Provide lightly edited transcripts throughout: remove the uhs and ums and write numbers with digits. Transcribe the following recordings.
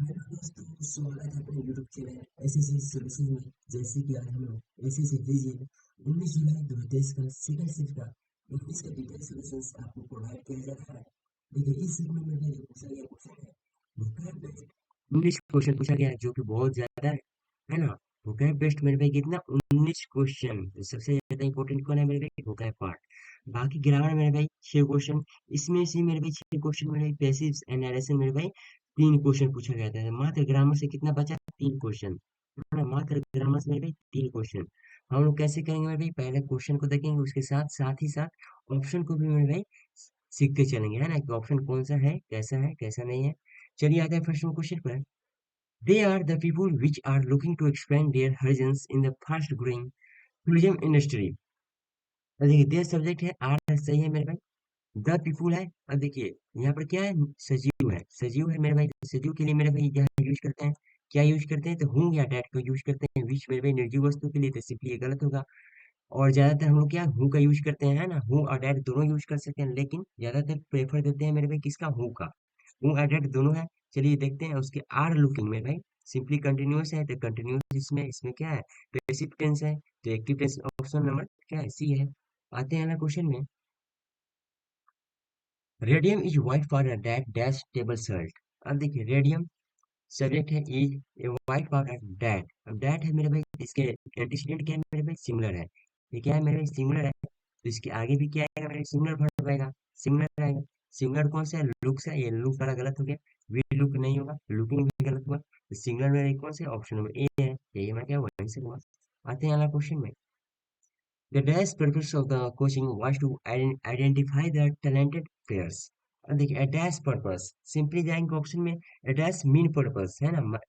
Hello दोस्तों, स्वागत है अपने यूट्यूब चैनल ऐसे सॉल्यूशन में। जैसे कि आज हम लोग ऐसे से दीजिए 19 जुलाई 2023 का सेकंड शिफ्ट का इंग्लिश का डिटेल सॉल्यूशंस आपको प्रोवाइड किया जा रहा है। देखिए, इस सेगमेंट में जो पूछा गया क्वेश्चन है vocab based इंग्लिश क्वेश्चन पूछा गया है, जो कि बहुत ज्यादा है ना। vocab बेस्ड मेरे भाई कितना 19 क्वेश्चन। सबसे ज्यादा इंपॉर्टेंट कौन है मेरे भाई? vocab part. बाकी ग्रामर मेरे भाई 6 क्वेश्चन। इसमें से मेरे भाई 6 क्वेश्चन मेरे भाई पैसिव एंड नरेशन मेरे भाई 3 क्वेश्चन पूछा गया था। मात्र ग्रामर से कितना बचा? 3 क्वेश्चन। मात्र ग्रामर से मेरे भाई 3 क्वेश्चन। हम लोग कैसे करेंगे मेरे भाई? पहले क्वेश्चन को देखेंगे, उसके साथ साथ ही साथ ऑप्शन को भी मेरे भाई सीखते चलेंगे, है ना, कि ऑप्शन कौन सा है कैसा नहीं है। चलिए आते हैं फर्स्ट क्वेश्चन पर। They are the people which are looking to expand their horizons in the fast growing tourism industry। अब देखिए, देयर सब्जेक्ट है, आर सही है मेरे भाई। द पीपुल है। अब देखिए, यहाँ पर क्या है? सजीव है, सजीव है मेरे भाई। सजीव के लिए मेरे भाई यहाँ यूज करते हैं, क्या यूज करते हैं? तो हूँ या डैट को यूज करते हैं। विच मेरे भाई निर्जीव वस्तु के लिए, तो सिंपली ये गलत होगा। और ज्यादातर हम लोग क्या हूँ का यूज करते हैं, है ना। हूँ और डैट दोनों यूज कर सकते हैं, लेकिन ज्यादातर प्रेफर देते हैं मेरे भाई किसका? हूँ का। हूँ और डैट दोनों है। चलिए देखते हैं उसके आर लुकिंग में भाई। सिंपली कंटिन्यूअस है, तो कंटिन्यूअस इसमें क्या है? पैसिव टेंस है, तो एक्टिव टेंस ऑप्शन नंबर क्या है? सी है। आते हैं अगला क्वेश्चन में। Radium is white powder that dash table salt. अब देखिए, रेडियम सब्जेक्ट है, is a white powder that. अब दैट है मेरे भाई, इसके एंटीसीडेंट क्या है मेरे भाई? सिमिलर है। ये क्या है मेरे भाई? सिमिलर है। तो इसके आगे भी क्या आएगा मेरे? सिमिलर वर्ब आएगा। सिमिलर आएगा। सिमिलर कौन सा है? लुक्स है। ये लुक वाला गलत हो गया। वी लुक नहीं होगा, लुकिंग भी गलत हुआ। तो सिमिलर में कौन सा? ऑप्शन नंबर ए है। यही हमारा क्या हुआ? आंसर हुआ। आते हैं अगला क्वेश्चन में। The dash purpose of the coaching was to identify the talented players। अब देखिए, a dash purpose सिंपली जाएंगे ऑप्शन में। a dash mean purpose है ना।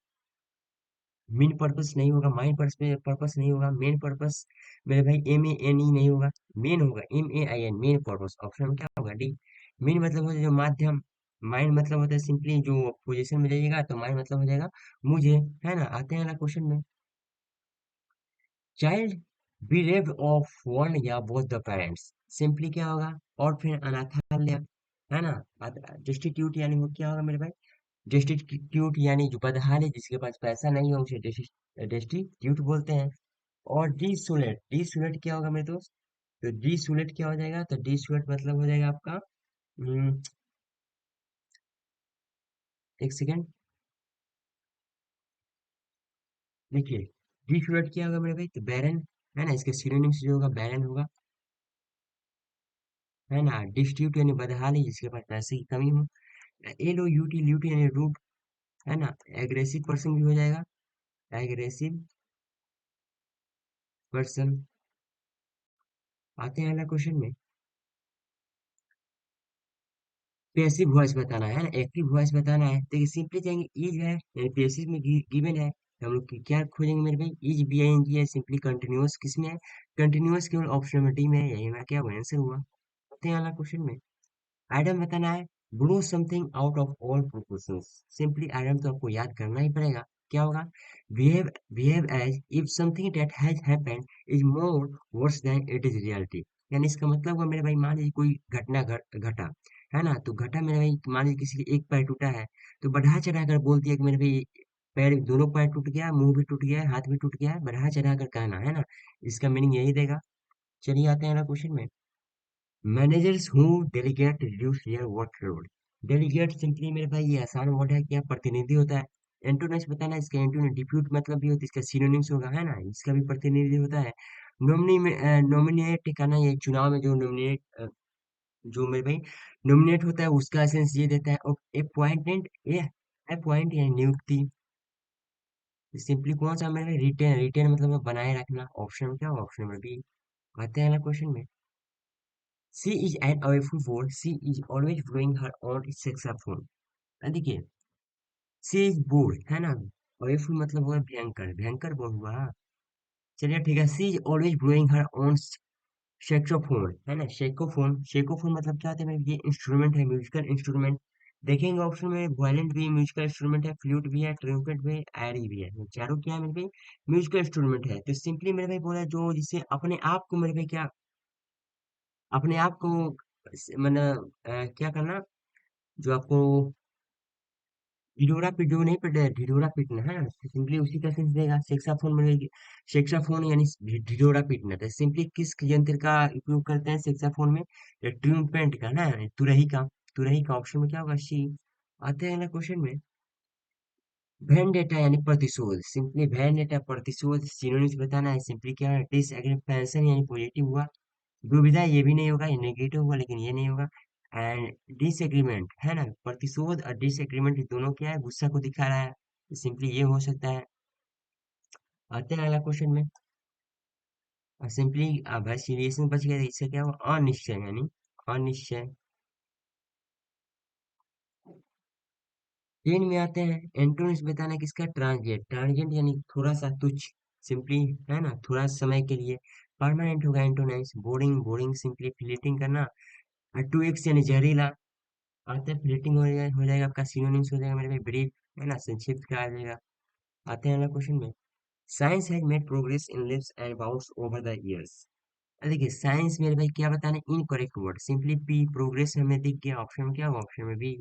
मीन पर्पस नहीं होगा, माइन पर्पस नहीं होगा, मेन पर्पस मेरे भाई MANE नहीं होगा, मेन होगा MAIN, मेन पर्पस। ऑप्शन में क्या होगा? डी। मेन मतलब होता है जो माध्यम। माइन मतलब होता है सिंपली जो पोजीशन में जाइएगा, तो माइन मतलब हो जाएगा मुझे, है ना। आते हैं अगला क्वेश्चन में। चाइल्ड bereaved ऑफ वन या बोथ द पेरेंट्स, सिंपली क्या होगा? और फिर अनाथालय, है ना। डिस्टिट्यूट यानी वो क्या होगा मेरे भाई? डिस्टिट्यूट यानी जो बदहाल है, जिसके पास पैसा नहीं है, उसे डिस्टिट्यूट बोलते हैं। और डिसोलेट, डिसोलेट क्या होगा मेरे दोस्त? तो डिसोलेट क्या हो जाएगा? तो डिसोलेट मतलब हो जाएगा आपका, हम्म, एक सेकेंड, देखिए, डिसोलेट क्या होगा मेरे भाई? तो बैरन, है ना। इसके सिनोनिम्स जो होगा बैरन होगा, है ना। डिस्ट्यूट यानी बदहाली, जिसके पास पैसे की कमी हो। LOUT, ल्यूट यानी रूट, है ना। एग्रेसिव पर्सन भी हो जाएगा, एग्रेसिव पर्सन। आते हैं अगला क्वेश्चन में। पैसिव वॉइस बताना है ना, एक्टिव वॉइस बताना है, तो सिंपली जाएंगे इज है, यानी पैसिव में गिवन है, तो हम लोग क्या खोजेंगे मेरे भाई? इज BING है। सिंपली कंटिन्यूअस किसमें है? कंटिन्यूअस केवल ऑप्शन नंबर डी में है। यही हमारा क्या आंसर हुआ। आते हैं अगला क्वेश्चन में। आइटम बताना है, blow something out of all proportions. Simply item तो आपको याद करना ही पड़ेगा। क्या होगा? Behave, behave as if something that has happened is more worse than it is reality. यानी इसका मतलब हुआ मेरे भाई, मान लीजिए कोई घटना घटा, है ना। तो घटा मेरे भाई, मान लीजिए किसी के एक पैर टूटा है, तो बढ़ा चढ़ा कर बोल दिया कि मेरे भाई पैर, दोनों पैर टूट गया, मुंह भी टूट गया है, हाथ भी टूट गया है, बढ़ा चढ़ा कर कहना, है ना। इसका मीनिंग यही देगा। चलिए आते हैं ना क्वेश्चन में। Managers who delegate reduce there workload. Delegate simply मेरे भाई ये आसान वर्ड है, क्या प्रतिनिधि होता है। एंटोनिम्स बताना है, इसका एंटोनिम डिप्यूट मतलब भी होता है, इसका सिनोनिम्स होगा, है ना। इसका भी प्रतिनिधि होता है। नॉमिनी में नॉमिनेट करना, ये चुनाव में जो नॉमिनेट, जो मेरे भाई नॉमिनेट होता है, उसका सेंस ये देता है। और अपॉइंटमेंट, ये अपॉइंट या नियुक्ति। सिंपली कौन सा मेरे भाई? रिटेन, रिटेन मतलब बनाए रखना। ऑप्शन क्या? Option number B. आते हैं अगला क्वेश्चन में। She is an awful fool. She is always blowing her own saxophone। देखिए, she is bored, है ना। awful मतलब हुआ भयंकर, भयंकर बोल हुआ। चलिए ठीक है। She is always blowing her own saxophone, है ना। शेकोफोन, शेकोफोन मतलब क्या होता है मेरे? ये इंस्ट्रूमेंट है, म्यूजिकल इंस्ट्रूमेंट। देखेंगे ऑप्शन में, वायलिन भी म्यूजिकल इंस्ट्रूमेंट है, फ्लूट भी है, ट्रम्पेट भी है, एरी भी है। ये चारों क्या है मेरे भाई? म्यूजिकल इंस्ट्रूमेंट है। तो सिंपली मेरे भाई बोला, जो जिससे अपने आप को मेरे भाई क्या, अपने आप को मतलब क्या करना, जो आपको ढिढोरा पिटो नहीं पिट ढिढोरा पीटना है ना, तो सिंपली उसी का सेंस देगा सेक्साफोन में। सेक्साफोन यानी ढिढोरा पीटना, तो सिंपली किस यंत्र का उपयोग करते हैं सेक्साफोन में? ट्रूम्पेट का ना, तुरही का। तुरही का ऑप्शन में क्या होगा? सी। आते हैं अगला क्वेश्चन में। वेंडेटा यानी प्रतिशोध, सिंपली वेंडेटा प्रतिशोध सिनोनिम्स बताना है। सिंपली क्या है? डिसएग्रीमेंट यानी पॉजिटिव हुआ। दुविधा ये भी नहीं होगा, ये नेगेटिव होगा, लेकिन ये नहीं होगा। एंड डिसएग्रीमेंट है ना, प्रतिशोध और डिसएग्रीमेंट दोनों क्या है? गुस्सा को दिखा रहा है, तो सिंपली ये हो सकता है। आते हैं अगला क्वेश्चन में। सिंपली भाई सीरियस में बच गया, तो इससे क्या हुआ? अनिश्चय यानी अनिश्चय। तीन में आते हैं। एंटोनिम्स बताना है किसका? ट्रांजिएंट। ट्रांजिएंट यानी थोड़ा सा तुच्छ, सिंपली है ना, थोड़ा समय के लिए। परमानेंट होगा antonyms. Boring, boring simply fleeting करना। और टू एक्स यानी जहरीला। आते हैं फ्लीटिंग हो जाएगा आपका। सिनोनिम्स हो जाएगा मेरे में ब्रीफ, है ना, संक्षिप्त कहा जाएगा। आते हैं अगला क्वेश्चन में। Science has made progress in leaps and bounds over the years. देखिए साइंस मेरे भाई क्या बताना है? Incorrect word, simply P. Progress हमें दिख गया, ऑप्शन में क्या होगा? ऑप्शन में बी।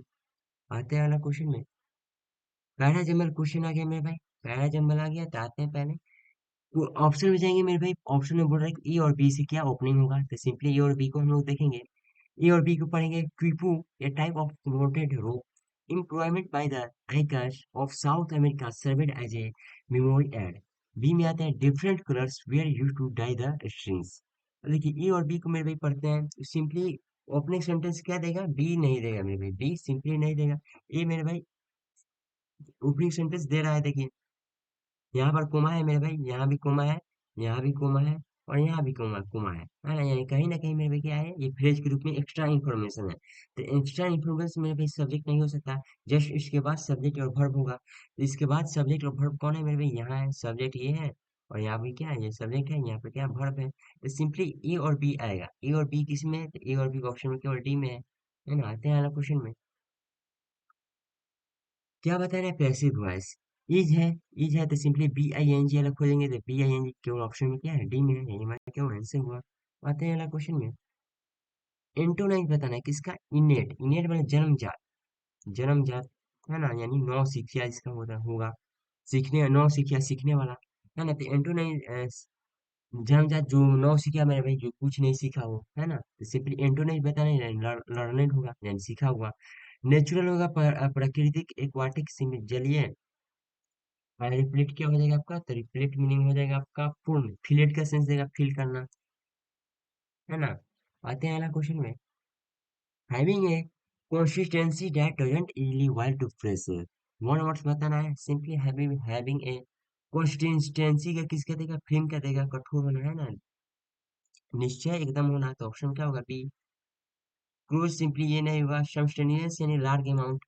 आते हैं अगला क्वेश्चन में। पैराजम्बल क्वेश्चन आ गया मेरे भाई। पैराजम्बल आ गया, तो आते हैं पहले। तो ऑप्शन में जाएंगे मेरे भाई। ऑप्शन में बोल रहा है कि ए और बी से क्या ओपनिंग होगा, तो सिंपली ए और बी को हम लोग देखेंगे। ए और बी को पढ़ेंगे। Quipu, a type of plotted rope employment by the आइकर्स of South America served as a memory aid. B में आते हैं different colours were use to dye the strings. देखिए ए और बी को मेरे भाई पढ़ते हैं, तो सिंपली ओपनिंग सेंटेंस क्या देगा? बी नहीं देगा मेरे भाई, बी सिंपली नहीं देगा। ए मेरे भाई ओपनिंग सेंटेंस दे रहा है, देखिए यहाँ पर कोमा है मेरे भाई, यहाँ भी कोमा है, यहाँ भी कोमा है, और यहाँ भी कोमा कोमा है ना? यानी कहीं ना कहीं मेरे भाई क्या है? ये फ्रेज के रूप में एक्स्ट्रा इन्फॉर्मेशन है। तो एक्स्ट्रा इन्फॉर्मेशन मेरे भाई सब्जेक्ट नहीं हो सकता। जस्ट इसके बाद सब्जेक्ट और वर्ब होगा, तो इसके बाद सब्जेक्ट और वर्ब कौन है मेरे भाई? यहाँ है सब्जेक्ट, ये है। और यहाँ भी क्या है? ये सब्जेक्ट है, यहाँ पे क्या वर्ब है। तो सिंपली ए और बी आएगा। ए और बी किस में है? तो ए और बी ऑप्शन में केवल डी में है ना? आते हैं अगला क्वेश्चन में। क्या बता रहे हैं? Passive voice. इज है। इज है तो simply B I N G अलग खोलेंगे, तो बी आई एन जी केवल ऑप्शन में क्या है? डी में है, यानी हमारा क्या आंसर हुआ। आते हैं अगला क्वेश्चन में। एंटोनाइज बताना है किसका? इनेट। इनेट मतलब जन्मजात। जन्मजात है ना, यानी नौ सिखिया इसका होगा। सीखने, नौ सिखिया सीखने वाला, है ना? तो एंटोनाइज जन्मजात जो नौ सीखा मेरे भाई, जो कुछ नहीं सीखा हो, है ना? तो सिंपली एंटोनाइज बताना है, लर्नेड होगा यानी सीखा हुआ। नेचुरल होगा प्राकृतिक। एक्वाटिक जलीय। रिप्लेट क्या हो जाएगा आपका? तो रिप्लेट मीनिंग हो जाएगा आपका पूर्ण। फिलेट का सेंस देगा फील करना, है ना? आते हैं अगला क्वेश्चन में। Having a consistency that doesn't easily while to fresh. One words बताना है। सिंपली हैविंग ए कंसिस्टेंसी का किसका देगा? फिल्म का देगा। कठोर होना है ना, निश्चय एकदम होना, तो ऑप्शन क्या होगा? बी। क्रूज सिंपली ये नहीं होगा। सबस्टेनियस यानी लार्ज अमाउंट।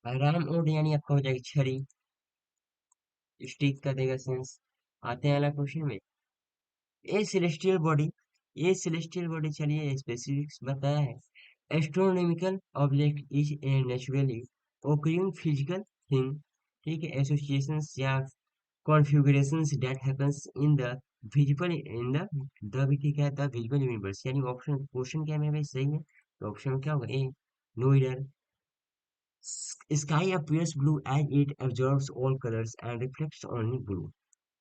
राम ओड यानी आपका हो जाएगी छड़ी। स्टिक का देगा सेंस। आते हैं अगला क्वेश्चन में। ए सेलेस्टियल बॉडी। ये सेलेस्टियल बॉडी, चलिए स्पेसिफिक्स बताया है। Astronomical object is a naturally occurring physical thing. ठीक है, एसोसिएशंस या configurations that happens in the visible in the भी क्या है? The visible universe. यानी ऑप्शन क्वेश्चन क्या है मेरे भाई? सही है, तो ऑप्शन में क्या होगा? ए। नो इधर। Sky appears blue as it absorbs all colors and reflects only blue।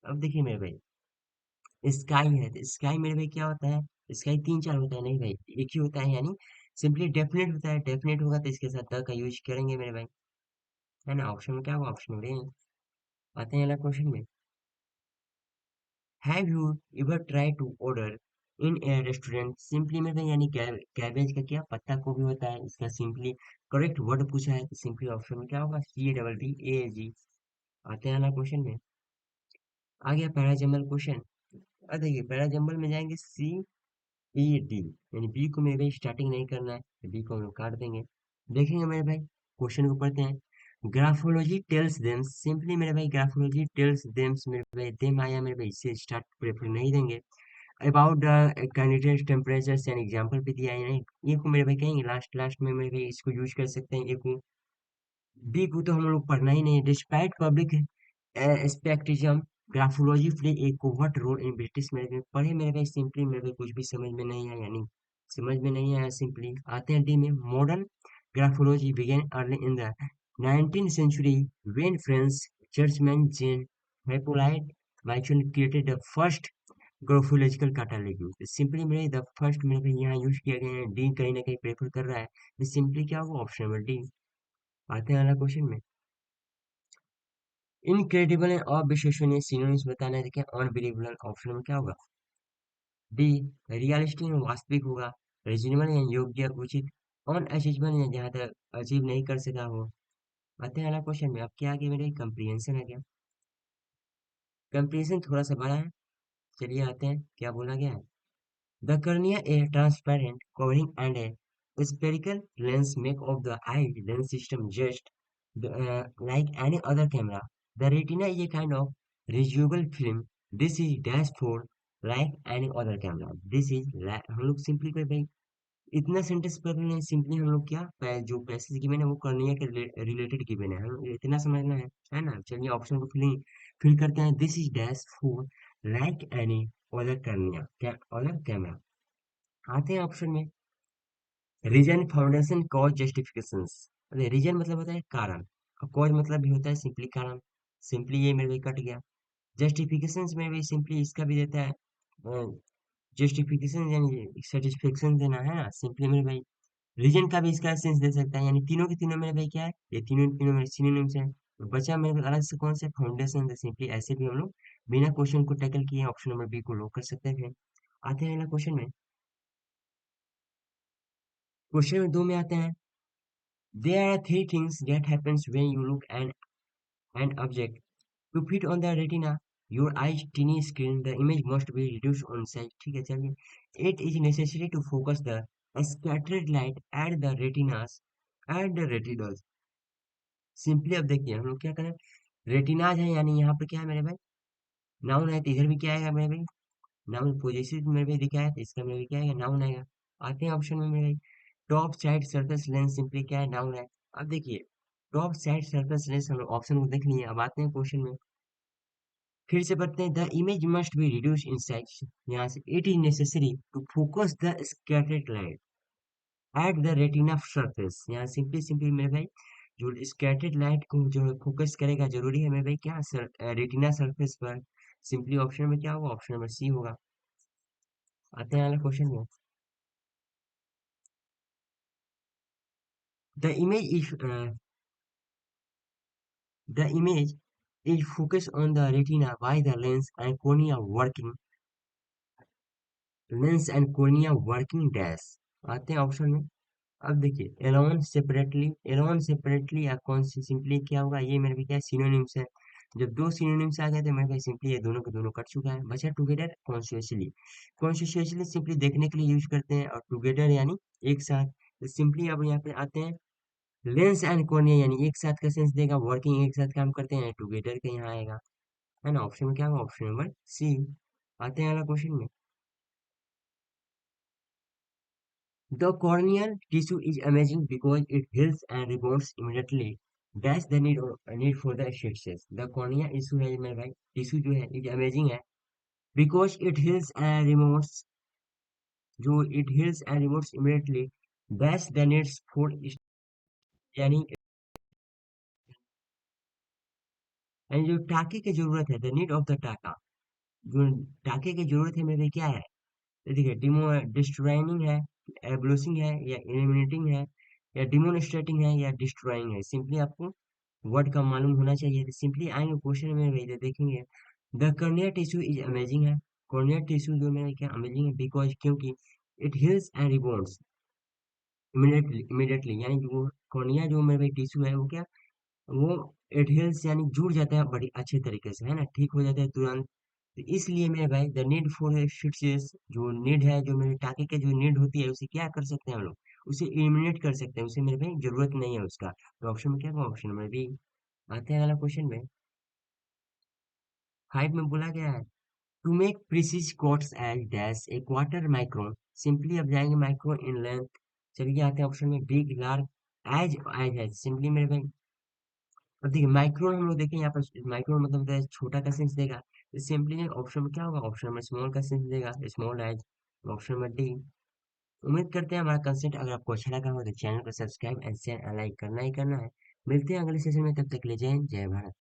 अब देखिए मेरे भाई, स्काई है, तो स्काई मेरे भाई क्या होता है? स्काई तीन चार होता है, नहीं भाई एक ही होता है, यानी सिंपली डेफिनेट होता है। डेफिनेट होगा तो इसके साथ द का यूज करेंगे मेरे भाई, है ना? ऑप्शन में क्या होगा? ऑप्शन में नहीं। आते हैं अगला क्वेश्चन में। Have you ever try to order in a restaurant? Simply मेरे भाई यानी कैबेज का क्या पत्ता गोभी होता है, इसका सिंपली करेक्ट वर्ड पूछा है, तो सिंपली ऑप्शन में क्या होगा? सी ए डबल बी ए जी। आते हैं अगला क्वेश्चन में। आ गया पैराजम्बल क्वेश्चन। अब देखिए पैराजम्बल में जाएंगे सी बी डी, यानी बी को मेरे भाई स्टार्टिंग नहीं करना है, तो बी को हम लोग काट देंगे। देखेंगे मेरे भाई, क्वेश्चन को पढ़ते हैं। ग्राफोलॉजी टेल्स देम, सिंपली मेरे भाई ग्राफोलॉजी टेल्स देम्स मेरे भाई, देम आया मेरे भाई, इससे स्टार्ट प्रेफर नहीं देंगे। About the candidate temperature an example पे दिया है, नहीं ये को मेरे भाई कहेंगे लास्ट लास्ट में मेरे भाई, इसको यूज कर सकते हैं ये को। बी को तो हम लोग पढ़ना ही नहीं। Despite public scepticism, graphology play a covert role in British management. पढ़े मेरे भाई, सिंपली मेरे भाई कुछ भी समझ में नहीं आया, यानी समझ में नहीं आया सिंपली। आते हैं डी में, modern graphology began early in the 19th century when French churchman Jean Hyppolite Michel created the first graphological catalogue. Simply मेरे द फर्स्ट मेरे को यहाँ यूज किया गया है, डी कहीं ना कहीं प्रेफर कर रहा है, तो सिंपली क्या होगा, ऑप्शन नंबर डी। आते हैं अगला क्वेश्चन में, इनक्रेडिबल एंड अविश्वसनीय सिनोनिम्स बताना है, देखिए अनबिलीवेबल ऑप्शन में क्या होगा, डी। रियलिस्टिक में वास्तविक होगा, रीजनेबल या योग्य उचित, अनअचीवेबल या जहाँ तक अचीव नहीं कर सका हो। आते हैं अगला क्वेश्चन में, अब क्या आगे मेरे कंप्रीहेंशन है क्या, कंप्रीहेंशन थोड़ा सा बड़ा है। चलिए आते हैं क्या बोला गया है, the cornea, a transparent covering and a spherical lens make of the eye lens system just like any other camera. The retina is a kind of residual film. This is dashboard like any other camera. This is हम लोग simply कोई भाई इतना sentence पढ़ रहे हैं, simply हम लोग क्या जो पैसेज गिवन है वो कर्निया के रिलेटेड गिवन है, हम इतना समझना है ना। चलिए ऑप्शन को फिल करते हैं, this is dash four like any other cornea क्या अदर कैमरा। आते हैं ऑप्शन में, reason foundation cause justifications. Reason मतलब होता है कारण, और कॉज मतलब भी होता है सिंपली कारण, सिंपली ये मेरे को कट गया। जस्टिफिकेशंस में भी सिंपली इसका भी देता है जस्टिफिकेशन यानी सेटिस्फेक्शन देना है ना, सिंपली मेरे भाई रीजन का भी इसका सेंस दे सकता है, यानी तीनों के तीनों मेरे भाई क्या है, ये तीनों तीनों मेरे सिनोनिम्स हैं। तो बचा मेरे अलग से कौन से, फाउंडेशन, सिंपली ऐसे भी हम लोग बिना क्वेश्चन को टैकल किए ऑप्शन नंबर बी को लॉक कर सकते थे। आते हैं अगला क्वेश्चन में, क्वेश्चन में दो में आते हैं, there are three things that happens when you look at an object. To fit on the retina, your eye's tiny screen, the image must be reduced on size. ठीक है चलिए, it is necessary to focus the scattered light at the retinas. Simply अब देखिए हम लोग क्या करें, रेटिनाज है यानी यहाँ पे क्या है मेरे भाई, नाउन है, तो इधर भी क्या आएगा मेरे भाई, नाउन पॉजेसिव मेरे भाई दिखा है, तो इसका मेरे भाई क्या आएगा, नाउन आएगा। आते हैं ऑप्शन में मेरे भाई, top side surface lens simply क्या है, नाउन है। अब देखिए टॉप साइड सरफेस लेंस हम ऑप्शन को देख लिए, अब आते हैं क्वेश्चन में, फिर से पढ़ते हैं, the image must be reduce in size, यहाँ से it is necessary to focus the scattered light at the retina surface, यहाँ सिंपली सिंपली मेरे भाई जो स्कैटर्ड लाइट को जो है फोकस करेगा जरूरी है मेरे भाई क्या रेटिना सरफेस पर, सिंपली ऑप्शन में क्या होगा, ऑप्शन नंबर सी होगा। आते हैं अगला क्वेश्चन में, the image is The image is focused on the retina by the lens and cornea working dash। आते हैं ऑप्शन में, अब देखिए एलोन सेपरेटली या कौन सी सिंपली क्या होगा, ये मेरे भी क्या सिनोनिम्स है, जब दो सिनोनिम्स आ गए तो मेरे भाई सिंपली ये दोनों के दोनों कट चुका है, बचा टुगेदर कॉन्शियसली। कॉन्शियसली सिंपली देखने के लिए यूज करते हैं, और टुगेदर यानी एक साथ। तो सिंपली अब यहाँ पे आते हैं, लेंस एंड कॉर्निया यानी एक साथ का सेंस देगा, वर्किंग एक साथ काम करते हैं, टुगेदर के यहाँ आएगा, है ना। ऑप्शन में क्या होगा, ऑप्शन नंबर सी। आते हैं अगला क्वेश्चन में, the corneal tissue is amazing because it heals and rebounds immediately. That's the need for the stitches. The cornea issue है मेरे भाई, टिश्यू जो है it amazing है, because it heals and removes, जो it heals and removes immediately. That's the needs for यानी यानी जो टाके की जरूरत है, द नीड ऑफ द टाका, जो टाके की जरूरत है मेरे भाई क्या है, तो देखिए डिमो डिस्ट्रॉइंग है, एब्लोसिंग है, या एलिमिनेटिंग है, या डिमोनस्ट्रेटिंग है, या डिस्ट्रॉइंग है, सिंपली आपको वर्ड का मालूम होना चाहिए। तो सिंपली आएंगे क्वेश्चन में वही देखेंगे, the cornea tissue is amazing है, कॉर्निया टिश्यू जो है क्या अमेजिंग है, बिकॉज क्योंकि it heels and rebounds immediately यानी जो कॉर्निया जो मेरे भाई टिश्यू है वो क्या, वो इट हील्स यानी जुड़ जाता है बड़ी अच्छे तरीके से, है ना, ठीक हो जाता है तुरंत। तो इसलिए मेरे भाई द नीड फॉर स्टिचेस, जो नीड है जो मेरे टाके के जो नीड होती है उसे क्या कर सकते हैं हम लोग, उसे एलिमिनेट कर सकते हैं, उसे मेरे भाई जरूरत नहीं है उसका। तो ऑप्शन में क्या होगा, ऑप्शन नंबर बी। आते हैं अगला क्वेश्चन में, 5 में बोला गया है, to make precise cuts as dash a quarter micron, simply अब जाएंगे माइक्रोन इन लेंथ। चलिए आते हैं ऑप्शन में, बिग लार्ज एज एज है, सिंपली मेरे भाई अब देखिए माइक्रोन हम लोग देखें यहाँ पर, माइक्रोन मतलब होता है छोटा का सेंस देगा, तो सिंपली ऑप्शन में क्या होगा, ऑप्शन में स्मॉल का सेंस देगा, स्मॉल एज, ऑप्शन में डी। उम्मीद करते हैं हमारा कंसेंट अगर आपको अच्छा लगा हो तो चैनल को subscribe and share and like करना ही करना है। मिलते हैं अगले सेशन में, तब तक के लिए जय हिंद जय भारत।